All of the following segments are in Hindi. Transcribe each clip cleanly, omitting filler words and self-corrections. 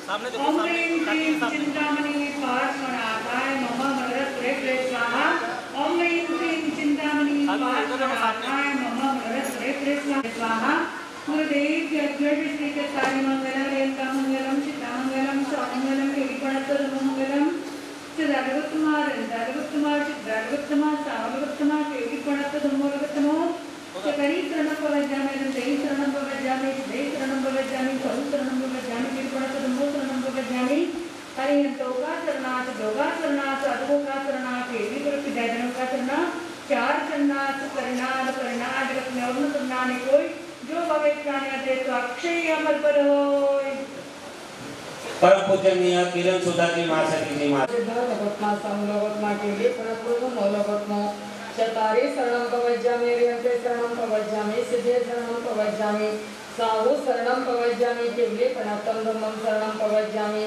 ओम ह्रीं क्लीं चिंतामणि पार्श्वनाथाय मम मलरत्रे स्वाहा। ओम ह्रीं क्लीं चिंतामणि पार्श्वनाथाय मम मलरत्रे स्वाहा। गुरुदेव जगद्गुरु श्री चत्तारि मंगलम रेणुकामंगलम चित्तामंगलम स्वामंगलम केलिपणत्तमंगलम सिद्धार्थगुप्तमार सिद्धार्थगुप्तमार सावलगुप्तमार केलिपणत्तमंगलमो चकरी शरणं प्रवज्जामि देहि शरणं प्रवज्जामि देहि शरणं प्रवज्जामि सहु शरणं प्रवज्जामि केलिपणत्तमो शरणं प्रवज्जामि हरिहंतोका शरणाथ दोगा शरणाथ अद्भुका शरणाथ केलिपणत्त जयदनोका शरणा चार शरणाथ परिणाद परिणाद रत्नवर्ण शरणाने कोई जो भवे प्राणी दे तो अक्षय अमर पर होय। परम पूजनीय किरण सुधा जी मां सती जी मां भगवत्मा समलोकमा के लिए परपूर्ण मौलवत्मा चतारे शरणं प्रवज्जामि रियंते शरणं प्रवज्जामि सिद्धे शरणं प्रवज्जामि साहु शरणं प्रवज्जामि केवले पणात्तम धम्मं शरणं प्रवज्जामि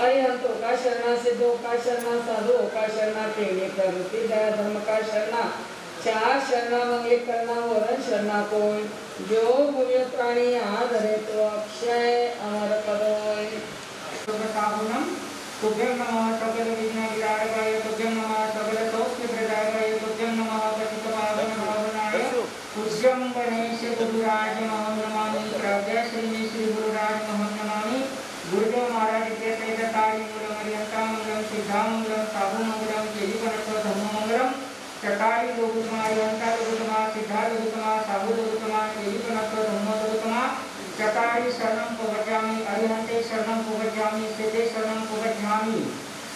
अरिहंतो का शरणा सिद्धो का शरणा साधु का शरणा केवले प्रवृत्ति दया धर्म का शरणा चार शरणा मंगले करना वरण शरणा कोई जो भव्य प्राणी आधरे तो अक्षय अमर पदोय। साहुनम तुभ्यं नमः सकल विघ्न विदायकाय तुभ्यं नमः सकल सौख्य प्रदायकाय तुभ्यं नमः पतितपावन भावनाय पूज्यं गणेश गुरुराज महं नमामि प्रज्ञा श्री गुरुराज महं नमामि गुरुदेव महाराज के तेजतारी मूलम अरिहंता मंगलम सिद्धामंगलम साहुमंगलम केलिपणत्त धम्ममंगलम चतारी लोगुतमा अरिहंता लोगुतमा सिद्धा लोगुतमा साहु लोगुतमा केलिपणत्त धम्मलोगुतमा चतारी शरणं प्रवज्जामि अरिहंते शरणं प्रवज्जामि सिद्धे शरणं प्रवज्जामि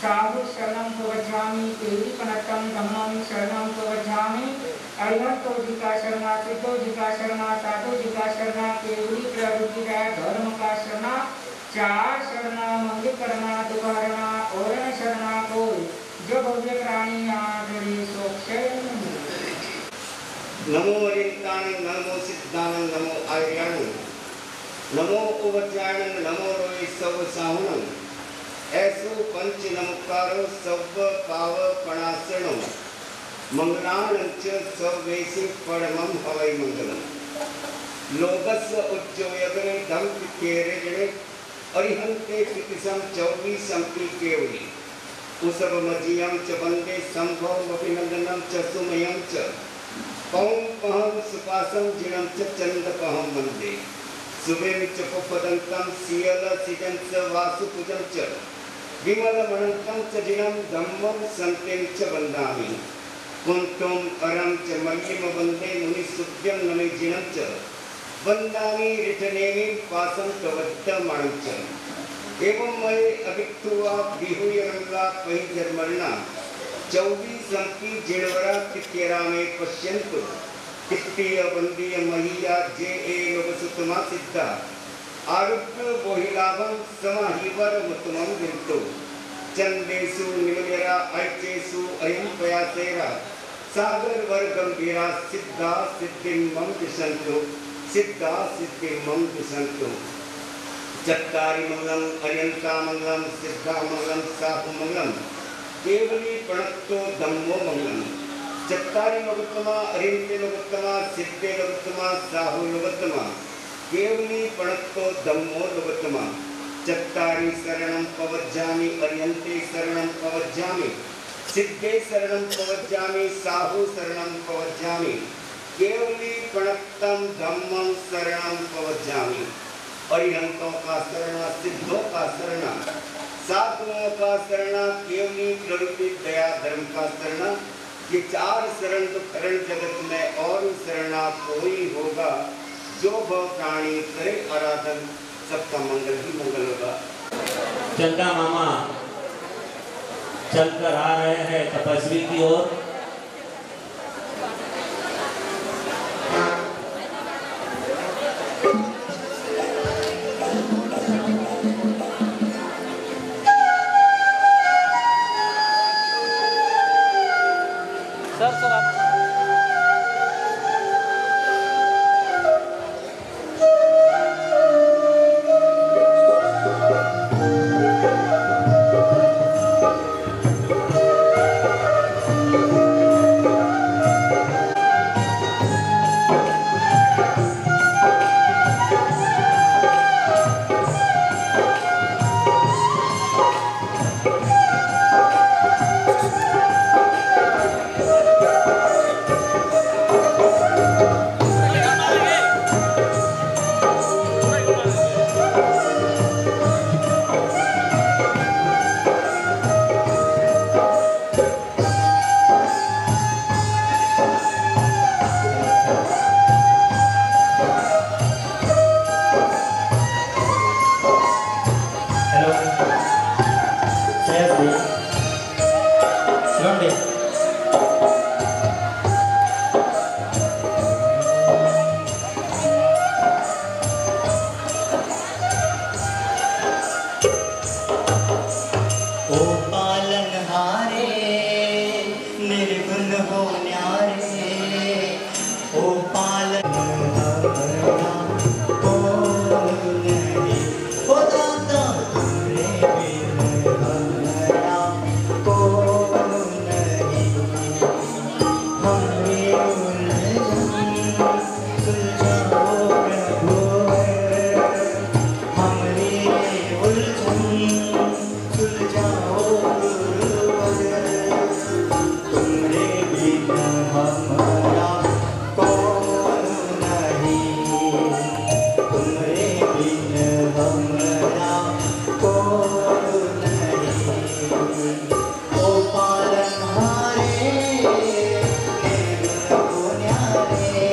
साहु शरणं प्रवज्जामि केलिपणत्तं धम्मं शरणं प्रवज्जामि अरिहंतो जी का शरणा सिद्धो जी का शरणा साधु जी का शरणा केवली प्रवृत्ति धर्म का शरणा चार शरणा मंगल करना दुबारणा और शरणा कोई जो भव्य प्राणी आदरि सोक्षय। नमो अरिहंताणं नमो सिद्धाणं नमो आर्याणं नमो उवज्जायणं नमो रोय सब साहुणं ऐसो पंच नमकारो सब पाव पणासणो मंगलाणं च सवेसि परमं हवै मंगलम् लोकस्य उच्चोयगणे धम केरजणे अरिहंते पितिसं 24 केवली उसव मजियं च वंदे संभव अभिनंदनं च सुमयं च पौं पहं सुपासं जिनं च चंदपहं वंदे सुवेम च पपदंतं सियल सिजं च वासुपुजं च विमलमनंतं च जिनं धम्मं संतें च वन्दामि कुंतुम अरं च मल्लिम वंदे मुनिसुभ्यं नमे जिनं च वन्दामि रिटनेमि पासं कवत्तमणं च एवं मये अभिक्तुवा बिहुयरंगा पहिजर्मणा 24 अंकी जिणवरा तित्यरा में पश्यन्तु कित्तीय वंदीय महिया जे ए लोकसुतमा सिद्धा आरुप्य बोहिलाभं समाहिवर मुतमं विंतो चंदेसु निमयरा ऐचेसु अयं पयासेरा सागर वर्गंभीरा सिद्धा सिद्धिमं दिशन्तु सिद्धा सिद्धिमं दिशन्तु चत्तारि मंगलम अरिहंता मंगलम सिद्धा मंगलम साहु मंगलम केवली प्रणत्तो धम्मो मंगलम चत्तारि लोकोत्तमा अरिहंते लोकोत्तमा सिद्धे लोकोत्तमा साहु लोकोत्तमा केवली प्रणत्तो धम्मो लोकोत्तमा चत्तारि शरणं प्रवज्जामि अरिहंते शरणं प्रवज्जामि सिद्धे शरणं प्रवज्जामि साहु शरणं प्रवज्जामि केवली प्रणत्तं धम्मं शरणं प्रवज्जामि अरिहंतों का शरणा सिद्धों का शरणा साधुओं का शरणा केवली प्रवृत्ति दया धर्म का शरणा ये चार शरण तो करण जगत में और शरणा कोई होगा जो भव प्राणी करे आराधन सबका मंगल ही मंगल होगा। चंदा मामा चलकर आ रहे हैं तपस्वी की ओर। Thank you. अभी लौंडे ओ पालनहारे निर्गुण हो न्यारे ओ पालन ओ नहीं ओ दाता तुमरे बिन हमरा को नहीं हमरे उलझन सुलझाओ प्रभु हमरे उलझन सुलझाओ गुरुवर तुमरे बिन हमरा कौन नहीं तुमरे बिन हमरा कौन नहीं ओ पालनहारे निर्गुण हो न्यारे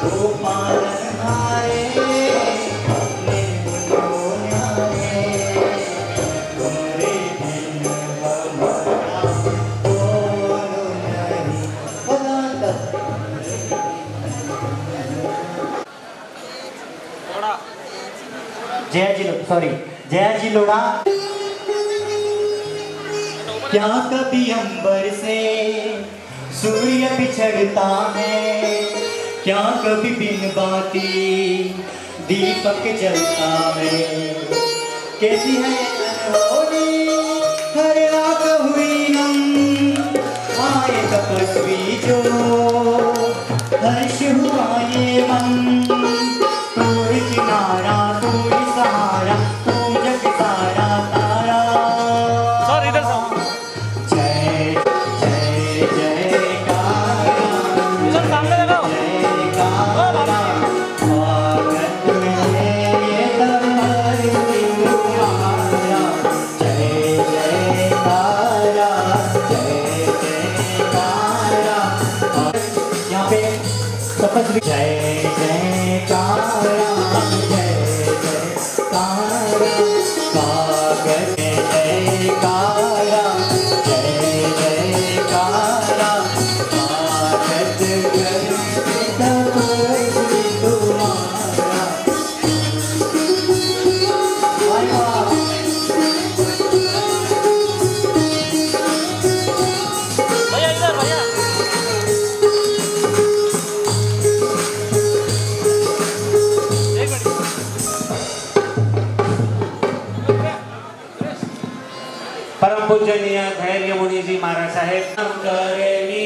ओ पालनहारे निर्गुण हो न्यारे तुमरे बिन हमरा कौन नहीं जया जी लोड़ा क्या कभी अंबर से सूर्य बिछड़ता है क्या कभी बिन बाती दीपक जलता है कैसी है अनहोनी हर रात हुई नम आए तपस्वी जो हर्ष हुआ ये मन तू किनारा तू सहारा तू जग सारा तारा सर इधर से जय जय जयकारा इधर सामने लगाओ जयकारा स्वागत है ये दरबार तुम्हारा जय जयकारा जय जयकारा यहाँ पे तपस्वी जय जयकारा जय जयकारा स्वागत है जयकारा जय जयकारा स्वागत करते तपस्वी तुम्हारा वाह वाह भैया इधर भैया एक मिनट परम पूजनीय धैर्य मुनि जी महाराज साहेब करेमि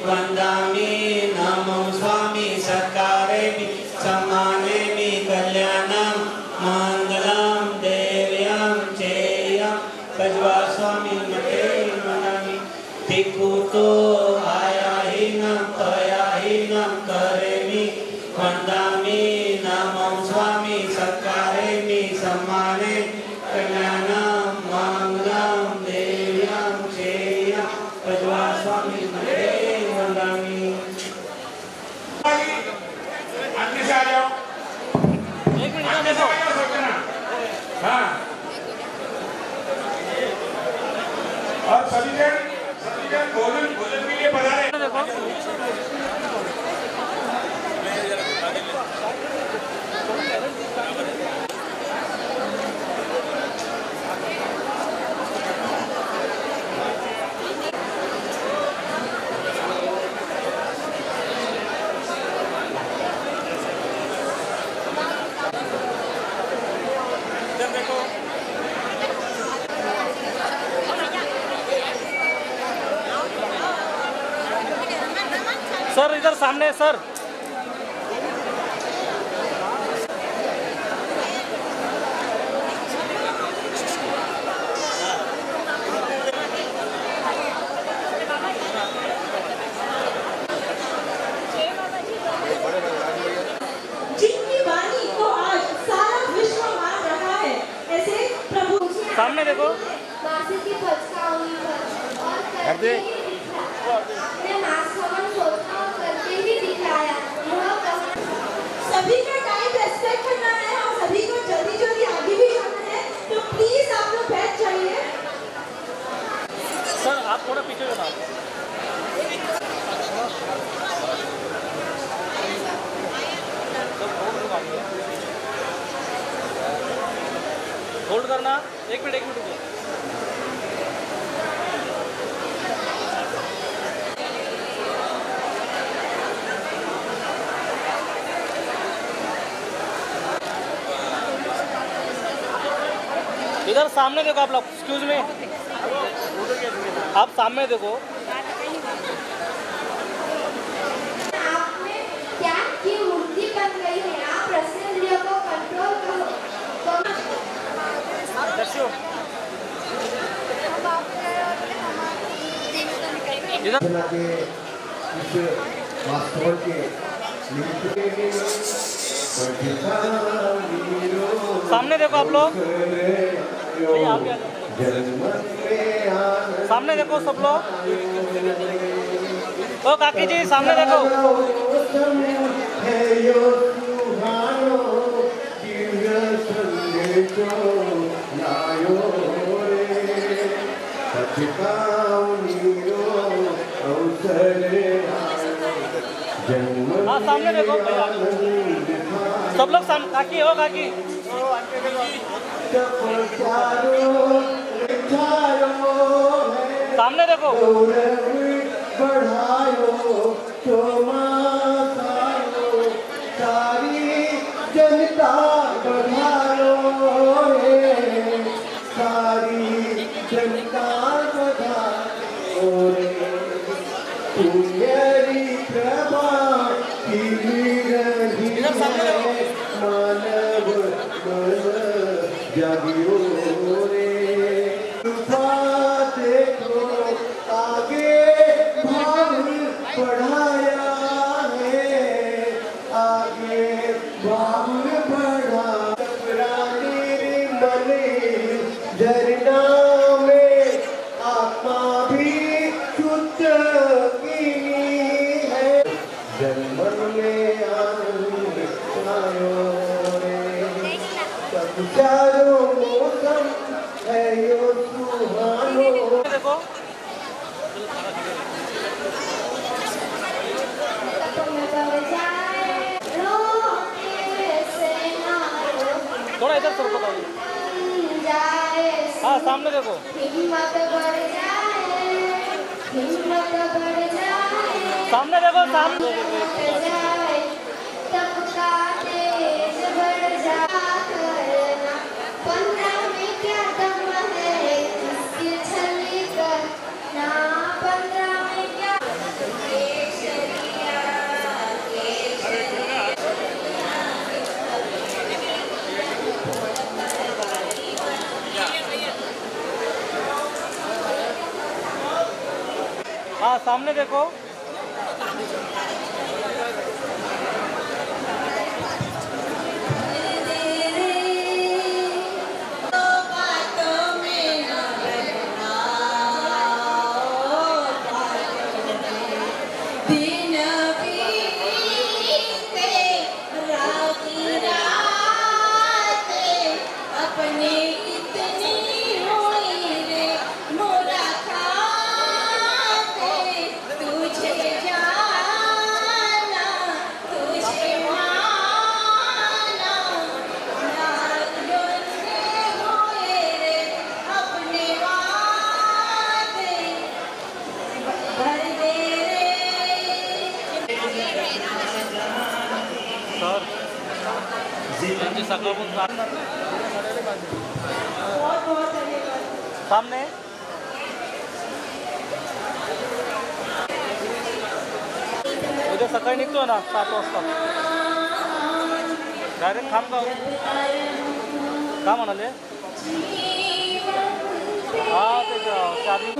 वंदामि नमो स्वामी सत्कारेमि सम्मानेमि कल्याणं मंगलम देव्यं चेयं कज्वा स्वामी मते मनामि भिक्खुतो आया ही न तया ही न करेमि वंदामि नमो स्वामी सत्कारेमि सम्माने कल्याणं मंगलम देव्यं चेयं कज्वा स्वामी मते वंदामि आगे से आ जाओ एक मिनट इधर देखो हाँ और सभी जन भोजन के लिए पधारे देखो सर इधर सामने सर जिनकी वाणी को आज सारा विश्व मान रहा है, ऐसे प्रभु सामने देखो मासी की फचकाऊंगी और करके ही दिखा। अपने नासमझ सोचना और करके ही दिखाया। सभी का टाइम रेस्पेक्ट करना है और सभी को जल्दी जल्दी आगे भी जाना है, तो प्लीज आप लोग बैठ जाइए। होल्ड करना, एक मिनट रुको। इधर सामने देखो आप लोग, एक्सक्यूज में, आप सामने देखो। आपने ज्ञान की मूर्ति बन गई है, आप रसइंद्रियों को कंट्रोल करो। रचना के इस वास्तव के सामने देखो आप लोग, सामने देखो सब लोग। ओ काकी जी सामने देखो। हाँ सामने देखो सब लोग, काकी हो काकी। सामने देखो। सारी जनता बढ़ायो रे, सारी जनता बढ़ायो रे, तुम्हारी प्रभा की रही है, मानव मन जागियो रे, देखो आगे भाव बढ़ाया है, आगे भाव बढ़ा प्राणी मने झरना में आत्मा भी शुद्ध की है, जन्मन में आनंद आयो रे, सब चारों मौसम है यो सुहानो। देखो थोड़ा इधर सर बताओ। हाँ सामने देखो। हिम्मत बढ़ जाए, हिम्मत बढ़ जाए, सामने देखो, सामने जाए, सबका तेज बढ़ जाए, 15 में क्या दम है इसके छली करना, 15 में क्या हाँ सामने देखो। सामने उद्या सकाळी निघतो ना 7 वाजता डायरेक्ट खामगाव का म्हणाले हा त्याच्या चार्जिंग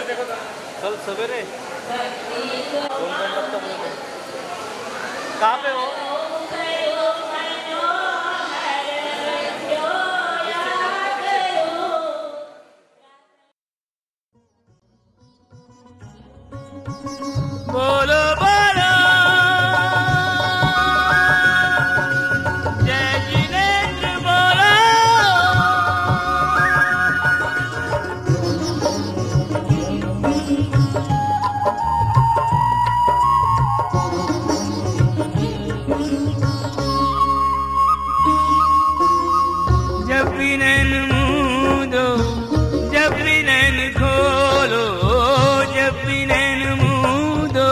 कल सवेरे कहाँ पे हो? बोलो बोलो जय जिनेंद्र बोलो। जब भी नैन मूंदो जब भी नैन खोलो, जब भी नैन मूंदो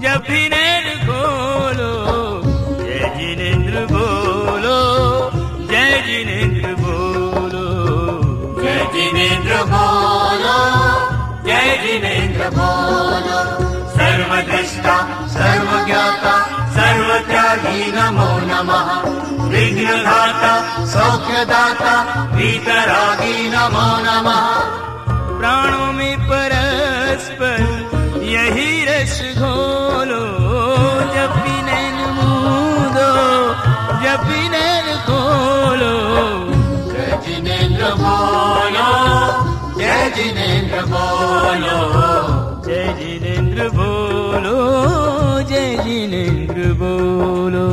जब भी नैन खोलो, जय जिनेंद्र बोलो, जय जिनेंद्र बोलो, जय जिनेंद्र बोलो, जय जिनेंद्र बोलो। सर्वद्रष्टा सर्वज्ञाता सर्वत्यागी नमो नमः। विघ्नदाता सौख्यदाता वीतरागी नमो नमः। प्राणों में परस्पर यही रस घोलो, जब भी नैन मूंदो जब भी नैन खोलो, जय जिनेंद्र बोलो, जय जिनेंद्र बोलो, जय जिनेंद्र बोलो, जय जिनेंद्र बोलो।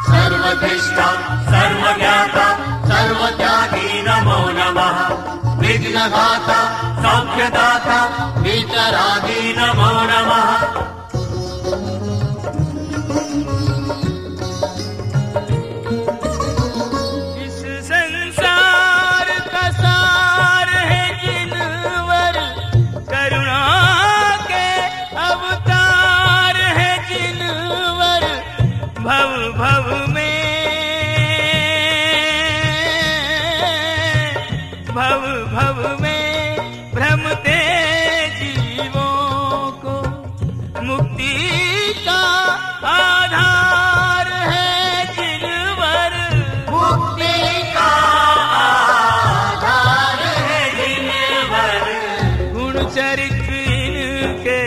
सर्वद्रष्टा सर्वज्ञाता सर्वत्यागी नमो नमः। विघ्नदाता सौख्यदाता वीतरागी नमो नमः। इस संसार का सार है जिनवर, करुणा के अवतार है जिनवर। भव भव में भव भव में भ्रमते जीवों को मुक्ति का आधार है जिनवर। मुक्ति का आधार है जिनवर। गुण चरित्र इनके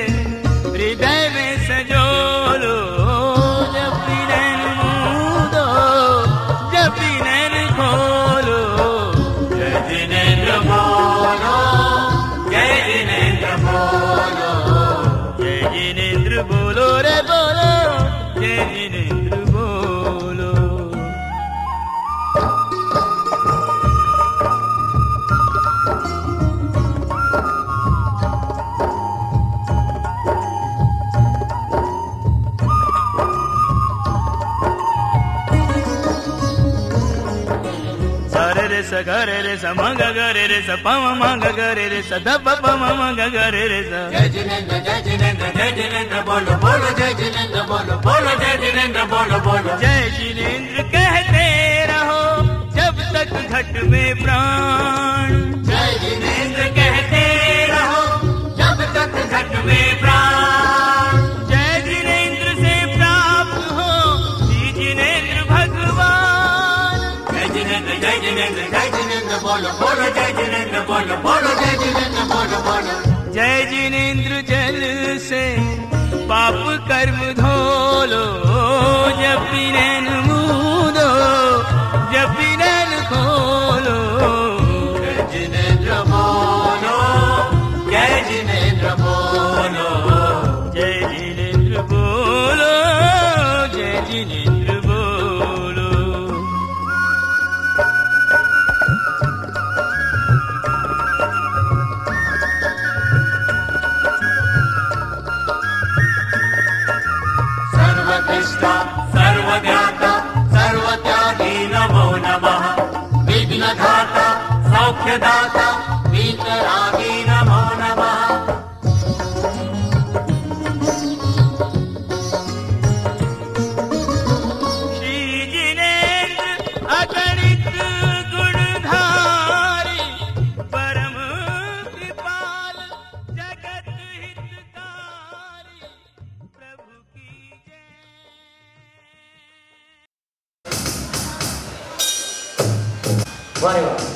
हृदय में सजोलो, जब भी नैन मूंदो जब भी नैन खोलो, जय जिनेंद्र बोलो, जय जिनेंद्र बोलो, जय जिनेंद्र बोलो रे बोलो, जय जिनेंद्र बोलो। सरे रे स गरे रे स मंग गरे रे स पम मंग गरे रे स धप पम मंग गरे रे स। जय जिनेंद्र जय जिनेंद्र जय जिनेंद्र बोलो बोलो, जय जिनेंद्र बोलो बोलो, जय जिनेंद्र बोलो बोलो। जय जिनेंद्र कहते रहो जब तक घट में प्राण, जय जिनेंद्र कहते रहो जब तक घट में प्राण। जय जिनेंद्र से प्राप्त हो श्री जिनेंद्र भगवान। जय जिनेंद्र जय जिनेंद्र जय जिनेंद्र बोलो बोलो, जय जिनेंद्र बोलो बोलो, जय जिनेंद्र बोलो बोलो। जय जिनेंद्र जल से पाप कर्म धोलो, जब भी नैन मूंदो जब भी नैन खोलो, जय जिनेंद्र बोलो, जय जिनेंद्र बोलो, जय जिनेंद्र बोलो, जय जिनेंद्र बोलो। सर्वद्रष्टा सर्वज्ञाता सर्वत्यागी नमो नमः। विघ्नदाता सौख्यदाता वीतरागी नमो नमः। श्री जिनेंद्र अगणित गुणधारी, परम कृपाल जगत हितकारी, प्रभु की वाह रे वाह।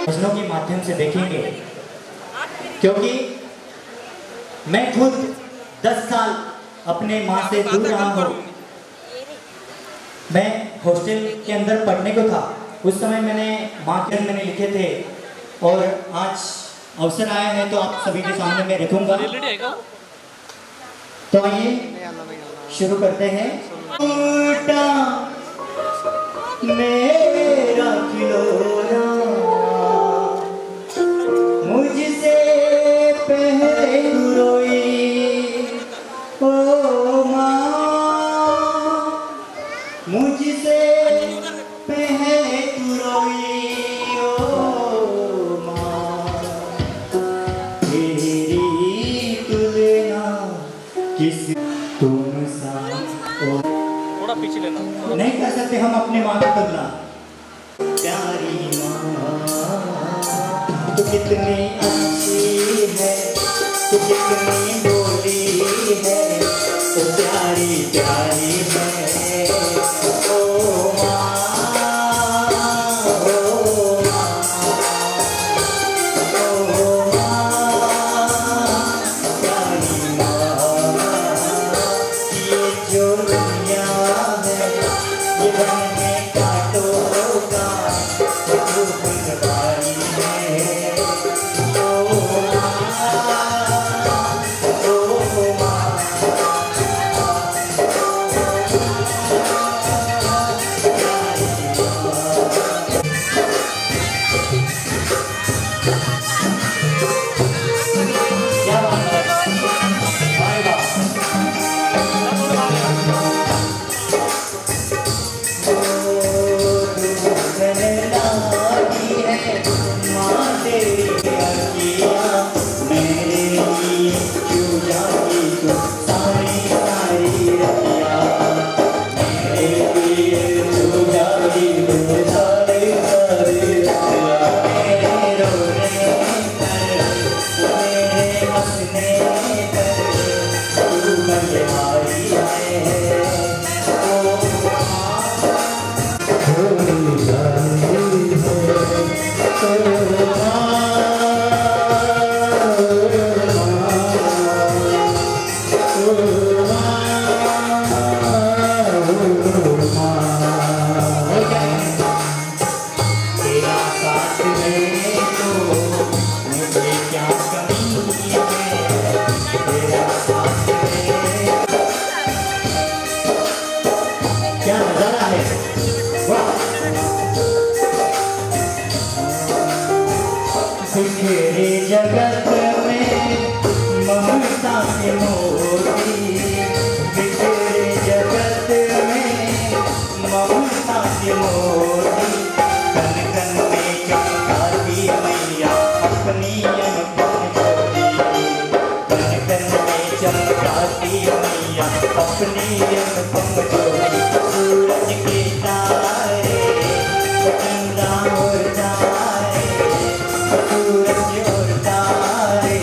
भजनों के माध्यम से देखेंगे, क्योंकि मैं खुद 10 साल अपने माँ से दूर रहा हूँ। मैं हॉस्टल के अंदर पढ़ने को था, उस समय मैंने माँ के मैंने लिखे थे और आज अवसर आया है तो आप सभी के सामने मैं रखूंगा। तो आइए शुरू करते हैं। मेरा खिलौना मुझसे पहले तू रोई ओ माँ, मुझसे पहले तू रोई ओ माँ, तेरी तुलना किस तुम सा थोड़ा पीछे लेना। नहीं कर सकते हम अपनी माँ की तुलना। प्यारी माँ तू कितनी अच्छी है, तू कितनी बोली है, तू प्यारी प्यारी है ओ माँ, ओ माँ, ओ माँ, प्यारी माँ, ये जो दुनिया है ये बन में कांटों का फुलवारी है ओ क्या बात है भाई क्या नजारा है, वाह। बिखरे जगत में ममता के मोती, बिखरे जगत में ममता के मोती, कन कन में चमकाती मैया अपनी अनुपम ज्योति, कन कन में चमकाती मैया अपनी अनुपम ज्योति, सूरज के तारे चंदा और तारे, सूरज और तारे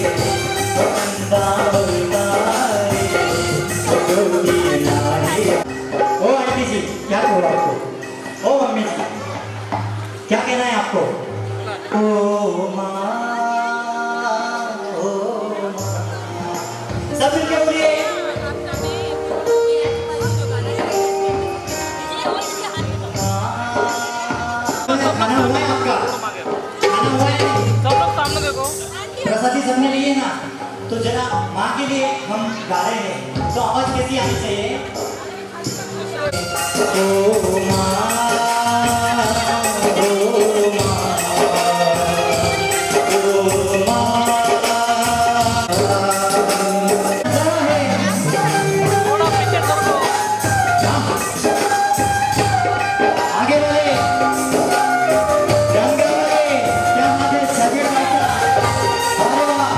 चंदा और तारे, ज्योति नारी। ओ आंटी जी क्या बोला आपको, ओ मम्मी जी क्या कहना है आपको, ओ माँ, ओ माँ, सब मिलके बोलिए। खाना हुआ है आपका, खाना हुआ है, सब लोग सामने देखो। प्रसादी सबने लिए ना, तो जरा माँ के लिए हम गा रहे हैं तो आवाज कैसी आनी चाहिए, ओ माँ, ओ माँ, ओ माँ। थोड़ा पीछे करो। आगे वाले रंग वाले क्या बात है, सगे भाई साहब, अरे वाह,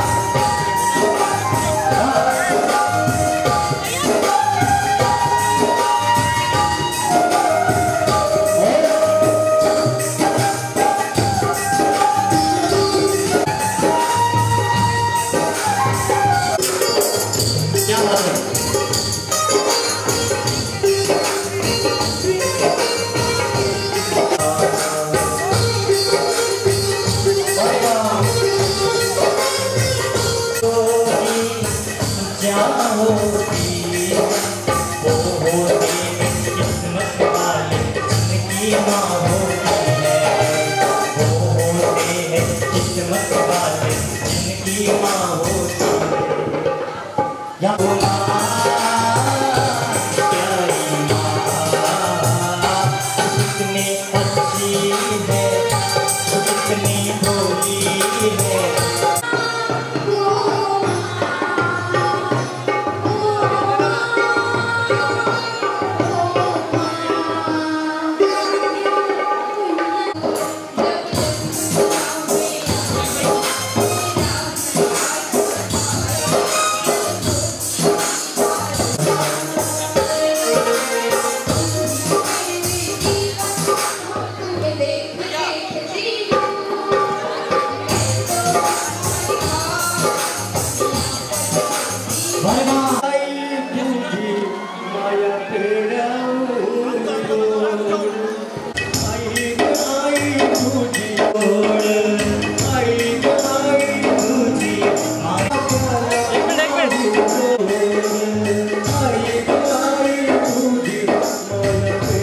क्या बात है।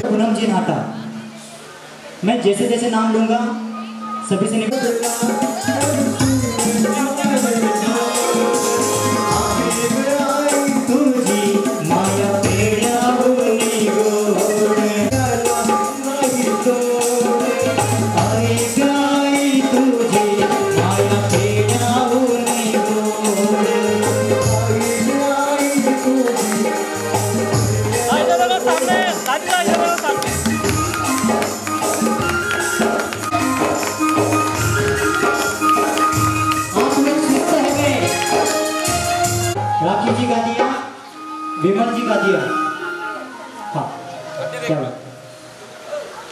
पूनम जी नाटा, मैं जैसे जैसे नाम लूंगा सभी से राखी जी का दिया, विमल जी का दिया। हाँ, चलो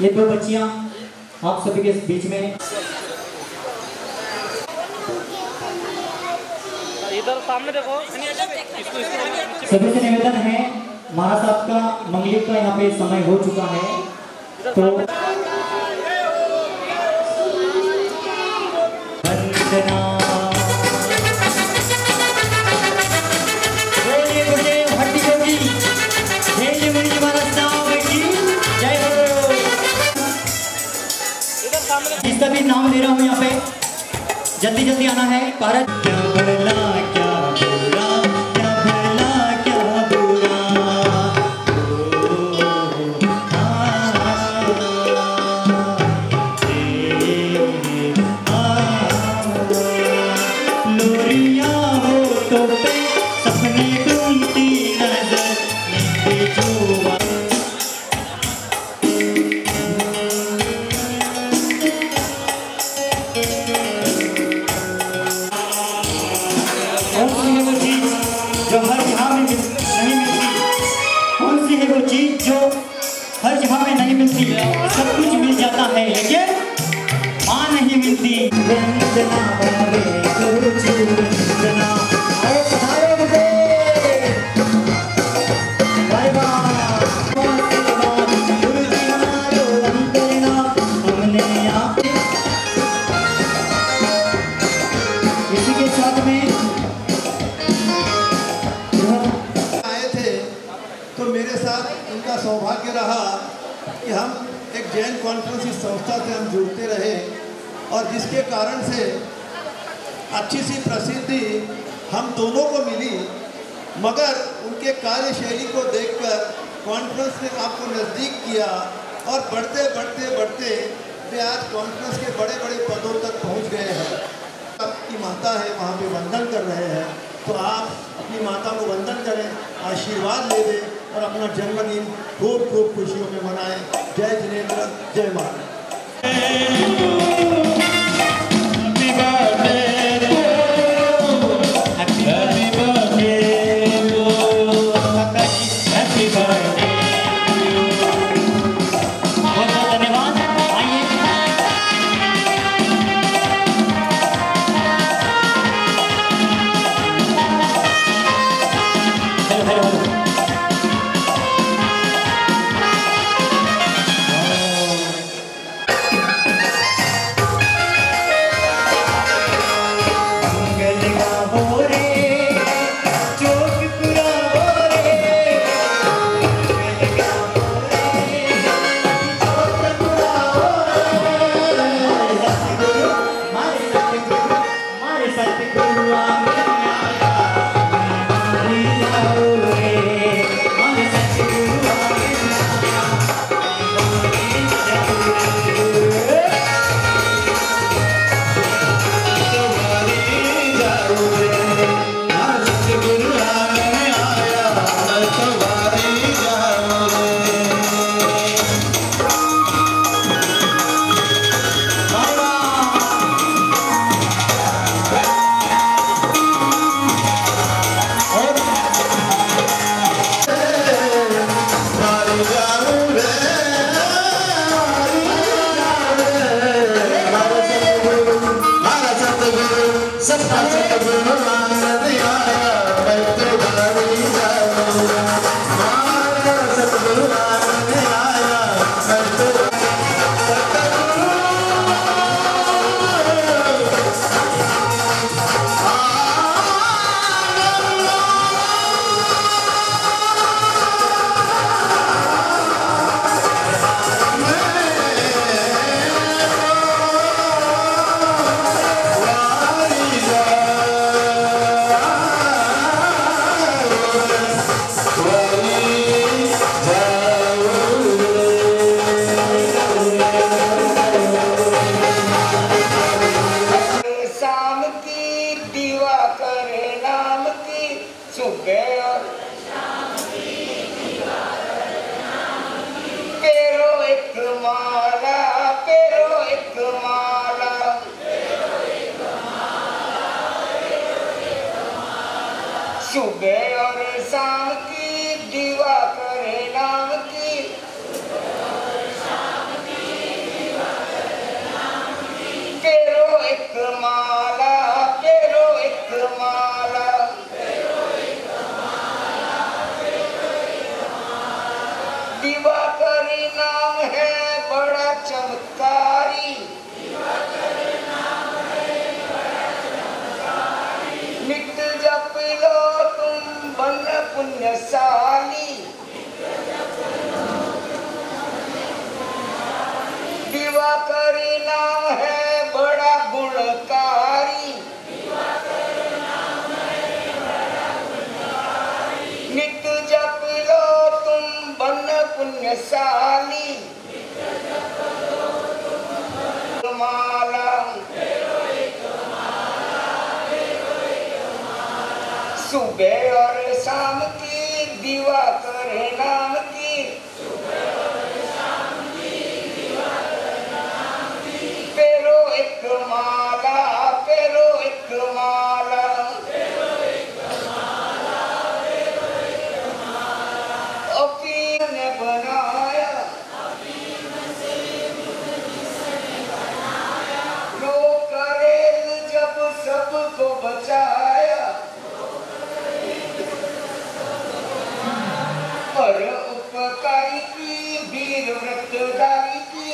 ये दो बच्चियां आप सभी के बीच में। इधर सामने देखो। सभी से निवेदन है, महाराज साहब का मंगलिक का यहाँ पे समय हो चुका है, तो वंदना जिसका भी नाम ले रहा हूँ यहाँ पे जल्दी जल्दी आना है। भारत क्या भला क्या बुरा, क्या भला क्या बुरा, लोरिया हो तो पे सपने ढूंढती नजर जुआ। जो हर जहाँ में नहीं मिलती, कौन सी है वो चीज जो हर जहाँ में नहीं मिलती? सब कुछ मिल जाता है लेकिन माँ नहीं मिलती। वंदना बने कुछ वंदना, अरे पधारो मुझे बाय बाय। हमने आप इसी के साथ में तो मेरे साथ इनका सौभाग्य रहा कि हम एक जैन कॉन्फ्रेंस इस संस्था से हम जुड़ते रहे और जिसके कारण से अच्छी सी प्रसिद्धि हम दोनों को मिली, मगर उनके कार्यशैली को देखकर कॉन्फ्रेंस ने आपको नज़दीक किया और बढ़ते बढ़ते बढ़ते वे आज कॉन्फ्रेंस के बड़े बड़े पदों तक पहुंच गए हैं। आपकी माता है वहाँ पे वंदन कर रहे हैं, तो आप अपनी माता को वंदन करें, आशीर्वाद ले दें और अपना जन्मदिन खूब खूब खुशियों में मनाएं। जय जिनेंद्र, जय माता। सुबह और पेरो एक माला, पेरो एक माला, सुबह और शाम की दीवा करे नाम की, पेरो एक माला, पेरो एक माला, दिवाकरी नाम है बड़ा चमत्कारी, नित्य जप लो तुम बन पुण्यशाली, दिवाकरी नाम है बड़ा गुणकारी, नित्य जप लो तुम बन पुण्यशाली, माला सुबह और शाम की दीवा करे नाम की, पेरो एक माला, पेरो एक माला, अपील ने बनाया, लो करे जब सबको बचाया, पर उपकारी की वीर व्रतधारी की,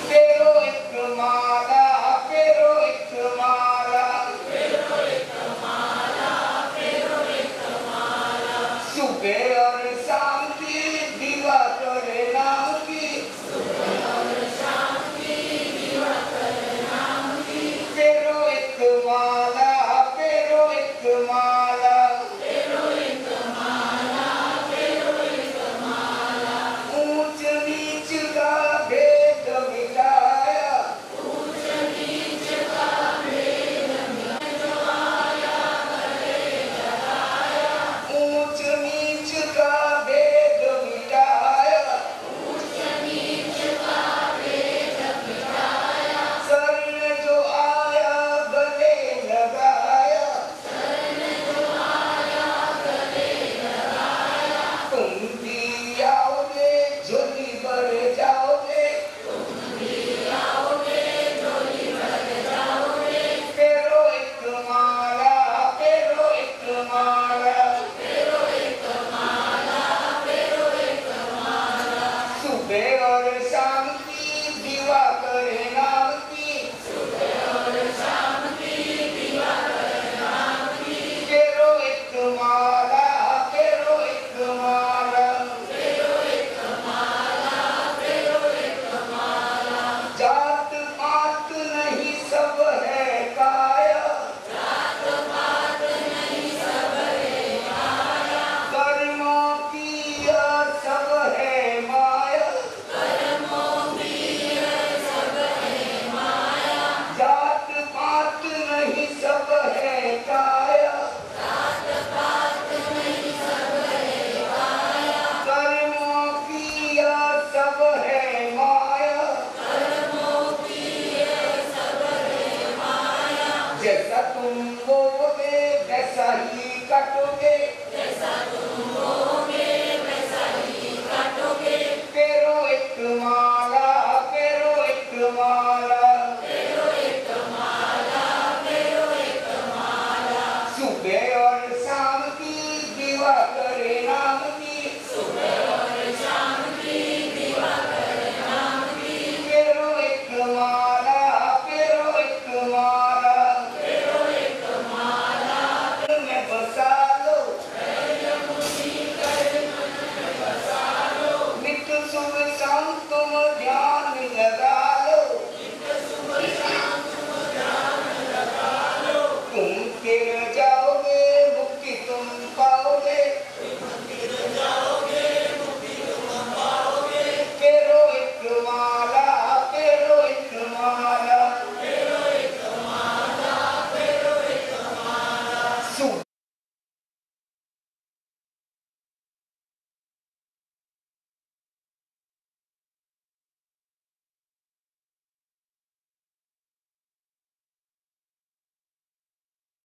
पेरो एक माला, पेरो एक माला, सुबह और शाम की दीवा करे नाम की, पेरो एक माला, पेरो एक माला, ऊंच नीच का भेद मिटाया, ऊंच नीच का भेद मिटाया, शरण जो आया गले लगाया, तुम भी आओगे झोली भर जाओगे, पेरो एक माला, पेरो एक माला, सुबह और शाम की दीवा करे नाम की, पेरो एक माला, पेरो एक माला, जात पात नहीं सब है काया, कर्मों की यह सब है माया, जात पात नहीं सब है काया, कर्मों की यह सब है माया, जैसा तुम बोओगे वैसा ही काटोगे,